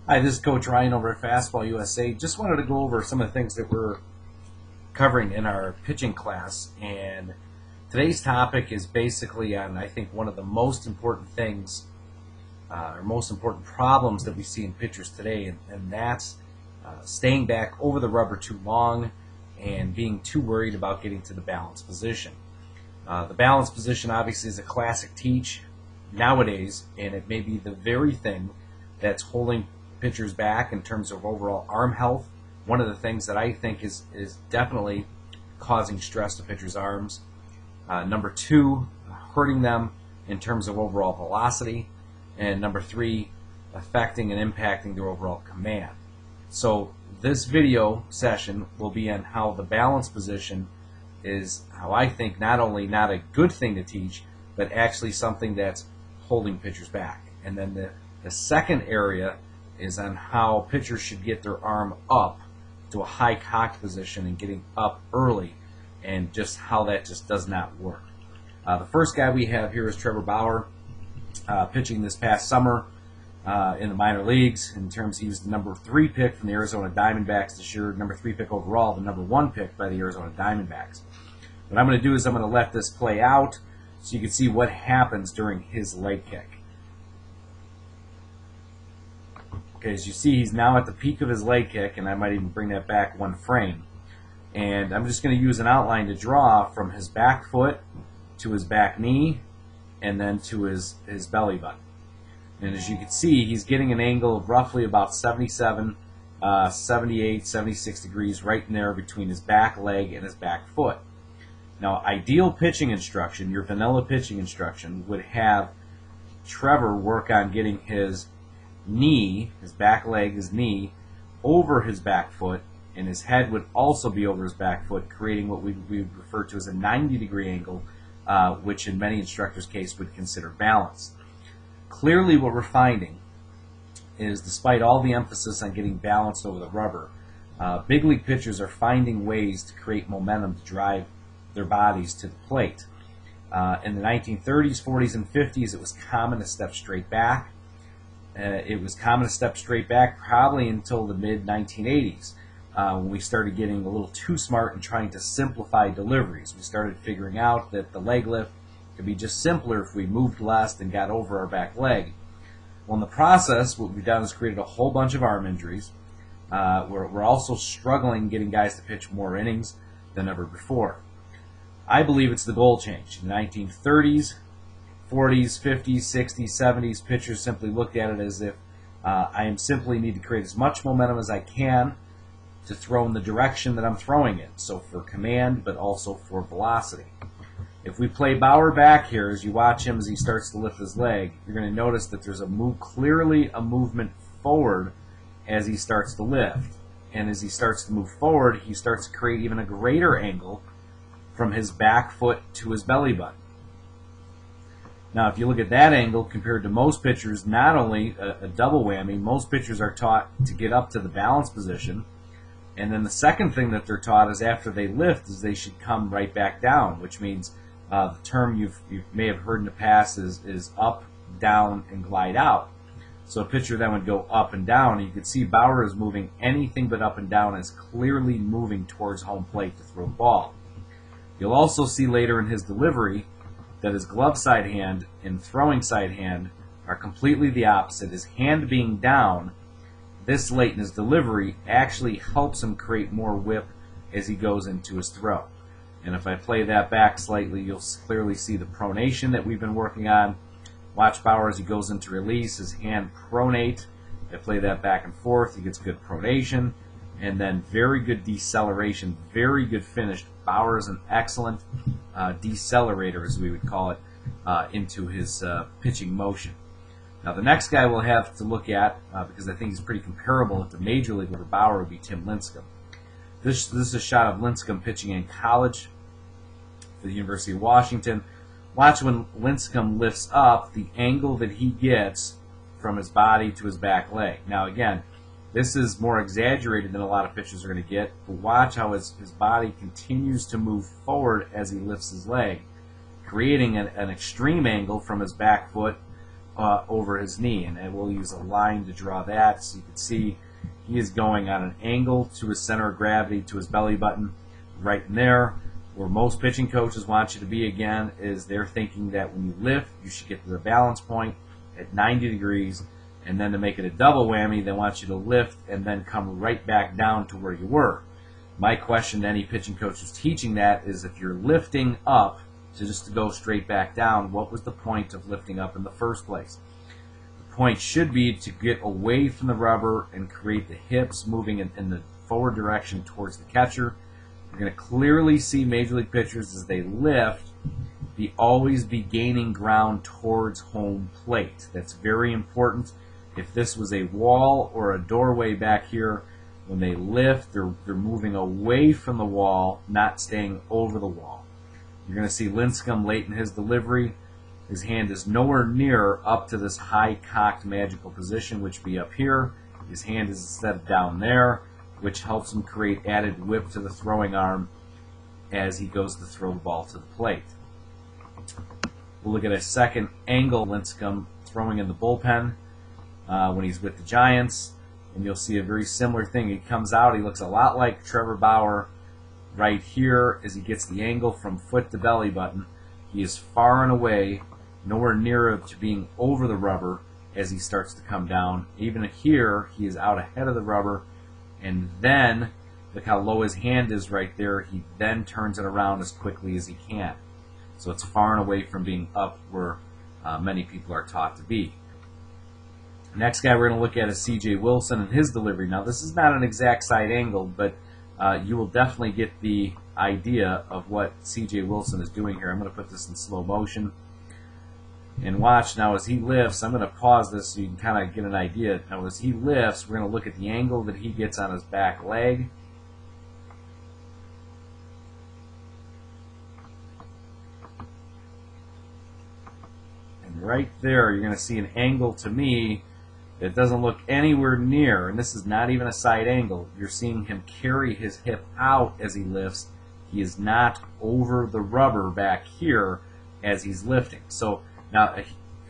Hi, this is Coach Ryan over at Fastball USA. Just wanted to go over some of the things that we're covering in our pitching class. And today's topic is basically on, I think, one of the most important things, or most important problems that we see in pitchers today, and that's staying back over the rubber too long and being too worried about getting to the balance position. The balance position obviously is a classic teach nowadays, and it may be the very thing that's holding pitchers back in terms of overall arm health. One of the things that I think is definitely causing stress to pitchers' arms. Number two, hurting them in terms of overall velocity. And number three, affecting and impacting their overall command. So this video session will be on how the balance position is, how I think, not only not a good thing to teach, but actually something that's holding pitchers back. And then the second area is on how pitchers should get their arm up to a high cocked position and getting up early, and just how that just does not work. The first guy we have here is Trevor Bauer, pitching this past summer in the minor leagues. In terms, he was the number 3 pick from the Arizona Diamondbacks this year, number 3 pick overall, the number 1 pick by the Arizona Diamondbacks. What I'm going to do is I'm going to let this play out so you can see what happens during his leg kick. Okay, as you see, he's now at the peak of his leg kick, and I might even bring that back one frame. And I'm just going to use an outline to draw from his back foot to his back knee and then to his belly button. And as you can see, he's getting an angle of roughly about 77, 78, 76 degrees right in there between his back leg and his back foot. Now, ideal pitching instruction, your vanilla pitching instruction, would have Trevor work on getting his knee, his back leg, his knee, over his back foot, and his head would also be over his back foot, creating what we would refer to as a 90-degree angle, which in many instructors' case would consider balance. Clearly what we're finding is, despite all the emphasis on getting balanced over the rubber, big league pitchers are finding ways to create momentum to drive their bodies to the plate. In the 1930s, 40s, and 50s, it was common to step straight back. It was common to step straight back probably until the mid-1980s, when we started getting a little too smart and trying to simplify deliveries. We started figuring out that the leg lift could be just simpler if we moved less and got over our back leg. Well, in the process, what we've done is created a whole bunch of arm injuries. We're also struggling getting guys to pitch more innings than ever before. I believe it's the goal change. In the 1930s, 40s, 50s, 60s, 70s, pitchers simply looked at it as if I simply need to create as much momentum as I can to throw in the direction that I'm throwing it. So for command, but also for velocity. If we play Bauer back here, as you watch him as he starts to lift his leg, you're going to notice that there's clearly a movement forward as he starts to lift. And as he starts to move forward, he starts to create even a greater angle from his back foot to his belly button. Now, if you look at that angle compared to most pitchers, not only a double whammy, most pitchers are taught to get up to the balance position. And then the second thing that they're taught is after they lift is they should come right back down, which means the term you may have heard in the past is up, down, and glide out. So a pitcher then would go up and down, and you can see Bauer is moving anything but up and down, is clearly moving towards home plate to throw the ball. You'll also see later in his delivery that his glove side hand and throwing side hand are completely the opposite. His hand being down this late in his delivery actually helps him create more whip as he goes into his throw. And if I play that back slightly, you'll clearly see the pronation that we've been working on. Watch Bauer as he goes into release, his hand pronate. If I play that back and forth, he gets good pronation, and then very good deceleration, very good finish. Bauer is an excellent decelerator, as we would call it, into his pitching motion. Now, the next guy we'll have to look at, because I think he's pretty comparable at the major league over Bauer, would be Tim Lincecum. This is a shot of Lincecum pitching in college for the University of Washington. Watch when Lincecum lifts up, the angle that he gets from his body to his back leg. Now, again, this is more exaggerated than a lot of pitchers are going to get, but watch how his body continues to move forward as he lifts his leg, creating an extreme angle from his back foot over his knee, and we'll use a line to draw that so you can see he is going on an angle to his center of gravity, to his belly button, right in there. Where most pitching coaches want you to be, again, is they're thinking that when you lift, you should get to the balance point at 90 degrees, and then to make it a double whammy, they want you to lift and then come right back down to where you were. My question to any pitching coach who's teaching that is, if you're lifting up to go straight back down, what was the point of lifting up in the first place? The point should be to get away from the rubber and create the hips moving in the forward direction towards the catcher. You're going to clearly see major league pitchers, as they lift, always be gaining ground towards home plate. That's very important. If this was a wall or a doorway back here, when they lift, they're moving away from the wall, not staying over the wall. You're going to see Lincecum late in his delivery. His hand is nowhere near up to this high cocked magical position, which would be up here. His hand is instead of down there, which helps him create added whip to the throwing arm as he goes to throw the ball to the plate. We'll look at a second angle Lincecum throwing in the bullpen when he's with the Giants, and you'll see a very similar thing. He comes out, he looks a lot like Trevor Bauer right here as he gets the angle from foot to belly button. He is far and away, nowhere near to being over the rubber as he starts to come down. Even here, he is out ahead of the rubber, and then look how low his hand is right there. He then turns it around as quickly as he can. So it's far and away from being up where many people are taught to be. Next guy we're going to look at is C.J. Wilson and his delivery. Now, this is not an exact side angle, but you will definitely get the idea of what C.J. Wilson is doing here. I'm going to put this in slow motion. And watch now as he lifts. I'm going to pause this so you can kind of get an idea. Now, as he lifts, we're going to look at the angle that he gets on his back leg. Right there, you're going to see an angle to me that doesn't look anywhere near, and this is not even a side angle. You're seeing him carry his hip out as he lifts. He is not over the rubber back here as he's lifting. So now,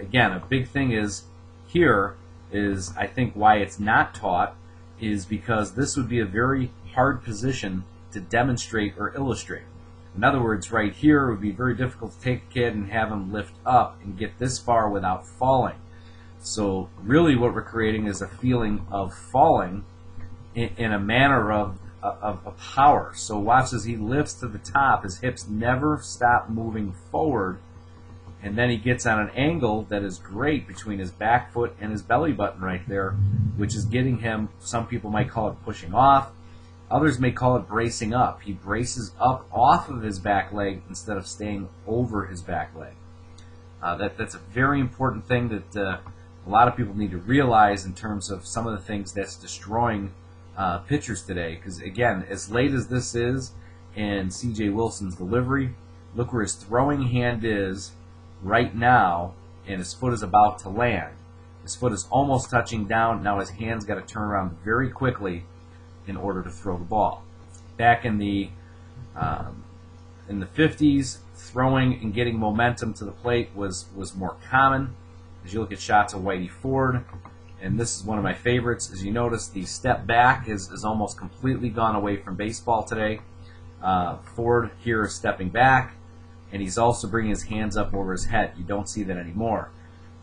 again, a big thing is here is, I think, why it's not taught is because this would be a very hard position to demonstrate or illustrate. In other words, right here, it would be very difficult to take a kid and have him lift up and get this far without falling. So really what we're creating is a feeling of falling in a manner of power. So watch as he lifts to the top, his hips never stop moving forward, and then he gets on an angle that is great between his back foot and his belly button right there, which is getting him, some people might call it pushing off. Others may call it bracing up. He braces up off of his back leg instead of staying over his back leg. That's a very important thing that a lot of people need to realize in terms of some of the things that's destroying pitchers today. Because, again, as late as this is in C.J. Wilson's delivery, look where his throwing hand is right now, and his foot is about to land. His foot is almost touching down. Now his hand's got to turn around very quickly in order to throw the ball. Back in the 50s, throwing and getting momentum to the plate was more common. As you look at shots of Whitey Ford, and this is one of my favorites, as you notice the step back is almost completely gone away from baseball today. Ford here is stepping back, and he's also bringing his hands up over his head. You don't see that anymore.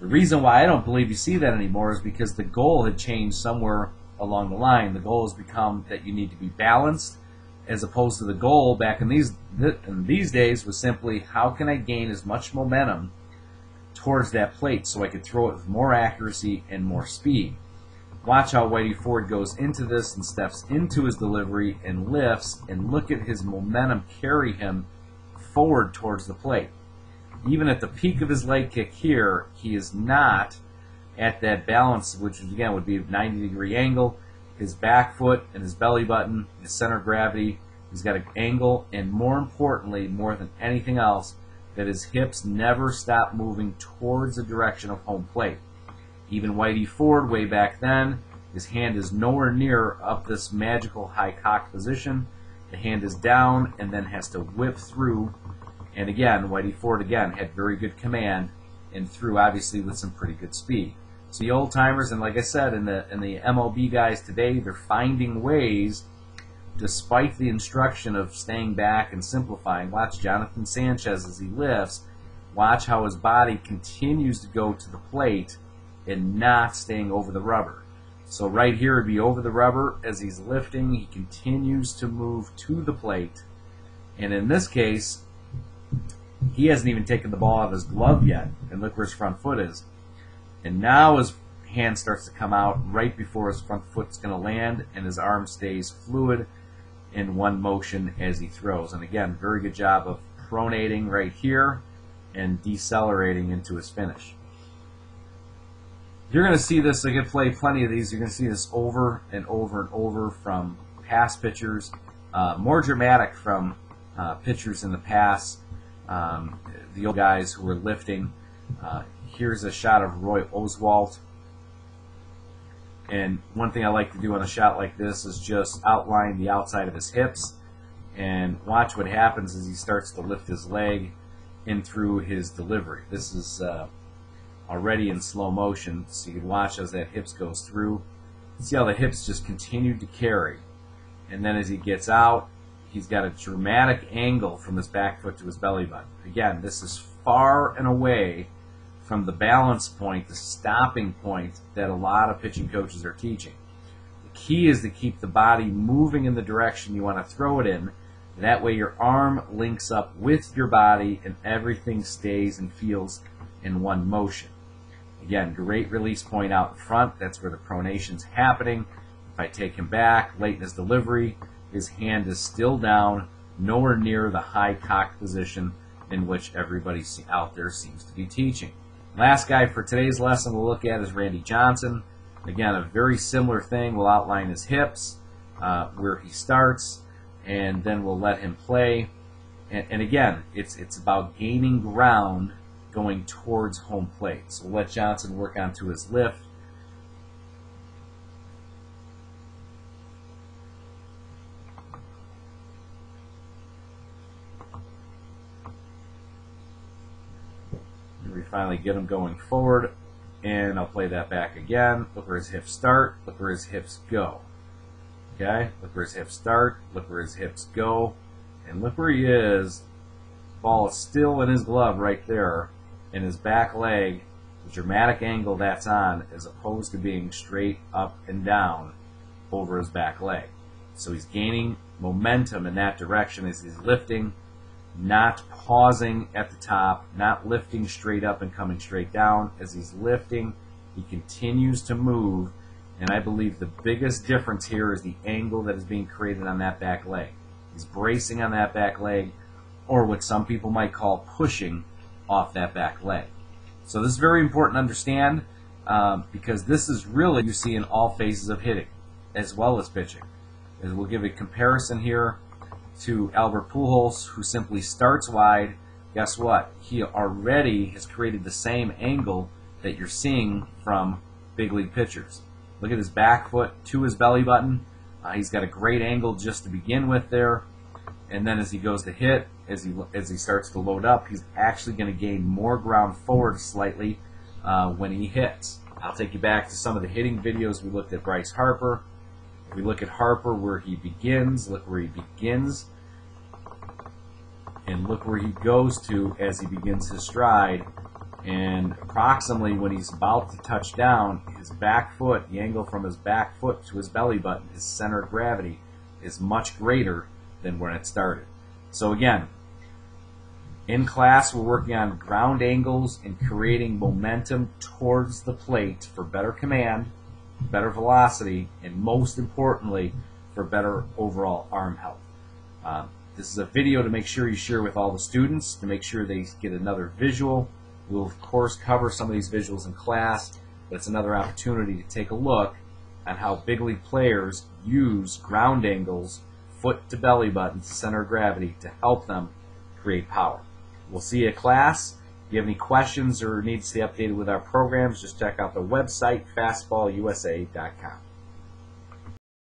The reason why I don't believe you see that anymore is because the goal had changed somewhere along the line. The goal has become that you need to be balanced, as opposed to the goal back in these days was simply, how can I gain as much momentum towards that plate so I could throw it with more accuracy and more speed. Watch how Whitey Ford goes into this and steps into his delivery and lifts, and look at his momentum carry him forward towards the plate. Even at the peak of his leg kick here, he is not at that balance, which again would be a 90-degree angle. His back foot and his belly button, his center of gravity, he's got an angle, and more importantly, more than anything else, that his hips never stop moving towards the direction of home plate. Even Whitey Ford, way back then, his hand is nowhere near up this magical high cocked position. The hand is down and then has to whip through. And again, Whitey Ford again had very good command and threw obviously with some pretty good speed. So the old timers, and like I said, in the MLB guys today, they're finding ways, despite the instruction of staying back and simplifying. Watch Jonathan Sanchez as he lifts. Watch how his body continues to go to the plate and not staying over the rubber. So right here would be over the rubber. As he's lifting, he continues to move to the plate. And in this case, he hasn't even taken the ball out of his glove yet. And look where his front foot is. And now his hand starts to come out right before his front foot's going to land, and his arm stays fluid in one motion as he throws. And again, very good job of pronating right here and decelerating into his finish. You're going to see this, I could play plenty of these, you're going to see this over and over and over from past pitchers, more dramatic from pitchers in the past, the old guys who were lifting. Here's a shot of Roy Oswalt. And one thing I like to do on a shot like this is just outline the outside of his hips and watch what happens as he starts to lift his leg in through his delivery. This is already in slow motion, so you can watch as that hips goes through. See how the hips just continue to carry. And then as he gets out, he's got a dramatic angle from his back foot to his belly button. Again, this is far and away from the balance point, the stopping point that a lot of pitching coaches are teaching. The key is to keep the body moving in the direction you want to throw it in. That way your arm links up with your body and everything stays and feels in one motion. Again, great release point out in front. That's where the pronation's happening. If I take him back late in his delivery, his hand is still down, nowhere near the high cocked position in which everybody out there seems to be teaching. Last guy for today's lesson we'll look at is Randy Johnson. Again, a very similar thing. We'll outline his hips, where he starts, and then we'll let him play. And again, it's about gaining ground going towards home plate. So we'll let Johnson work onto his lift. We finally get him going forward, and I'll play that back again. Look where his hips start, look where his hips go. Okay, look where his hips start, look where his hips go, and look where he is. Ball is still in his glove right there, and his back leg, the dramatic angle that's on, as opposed to being straight up and down over his back leg. So he's gaining momentum in that direction as he's lifting, not pausing at the top, not lifting straight up and coming straight down. As he's lifting, he continues to move, and I believe the biggest difference here is the angle that is being created on that back leg. He's bracing on that back leg, or what some people might call pushing off that back leg. So this is very important to understand, because this is really you see in all phases of hitting as well as pitching. As we'll give a comparison here to Albert Pujols, who simply starts wide. Guess what? He already has created the same angle that you're seeing from big league pitchers. Look at his back foot to his belly button. He's got a great angle just to begin with there. And then as he goes to hit, as he starts to load up, he's actually going to gain more ground forward slightly when he hits. I'll take you back to some of the hitting videos. We looked at Bryce Harper. If we look at Harper where he begins, look where he begins, and look where he goes to as he begins his stride. And approximately when he's about to touch down, his back foot, the angle from his back foot to his belly button, his center of gravity, is much greater than when it started. So again, in class we're working on ground angles and creating momentum towards the plate for better command, better velocity, and most importantly, for better overall arm health. This is a video to make sure you share with all the students, to make sure they get another visual. We'll, of course, cover some of these visuals in class, but it's another opportunity to take a look at how big league players use ground angles, foot to belly button, center of gravity, to help them create power. We'll see you at class. If you have any questions or need to stay updated with our programs, just check out the website, fastballusa.com.